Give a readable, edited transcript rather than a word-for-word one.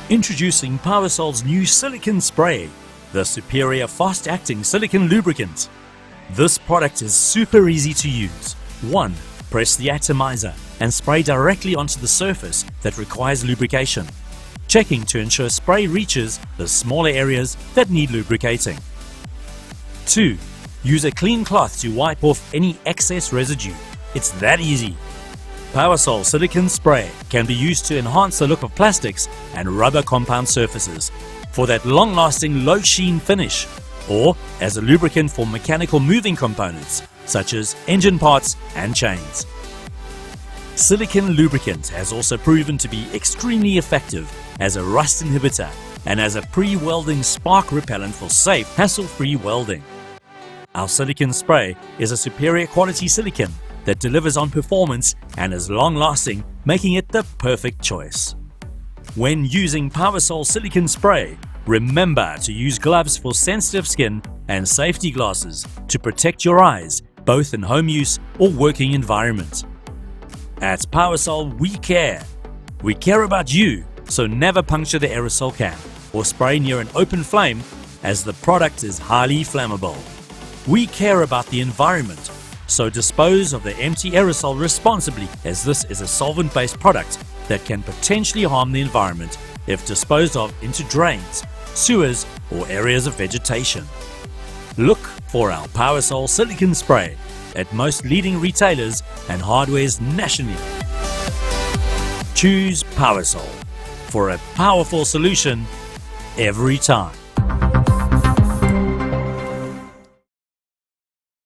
Introducing Powasol's new Silicone Spray, the superior fast-acting silicone lubricant. This product is super easy to use. 1. Press the atomizer and spray directly onto the surface that requires lubrication, checking to ensure spray reaches the smaller areas that need lubricating. 2. Use a clean cloth to wipe off any excess residue. It's that easy. Powasol Silicone Spray can be used to enhance the look of plastics and rubber compound surfaces for that long-lasting low sheen finish, or as a lubricant for mechanical moving components such as engine parts and chains. Silicone lubricant has also proven to be extremely effective as a rust inhibitor and as a pre-welding spark repellent for safe, hassle-free welding. Our silicone spray is a superior quality silicone that delivers on performance and is long-lasting, making it the perfect choice. When using Powasol Silicone Spray, remember to use gloves for sensitive skin and safety glasses to protect your eyes, both in home use or working environment. At Powasol, we care. We care about you, so never puncture the aerosol can or spray near an open flame, as the product is highly flammable. We care about the environment, so dispose of the empty aerosol responsibly, as this is a solvent-based product that can potentially harm the environment if disposed of into drains, sewers, or areas of vegetation. Look for our Powasol Silicone Spray at most leading retailers and hardwares nationally. Choose Powasol for a powerful solution every time.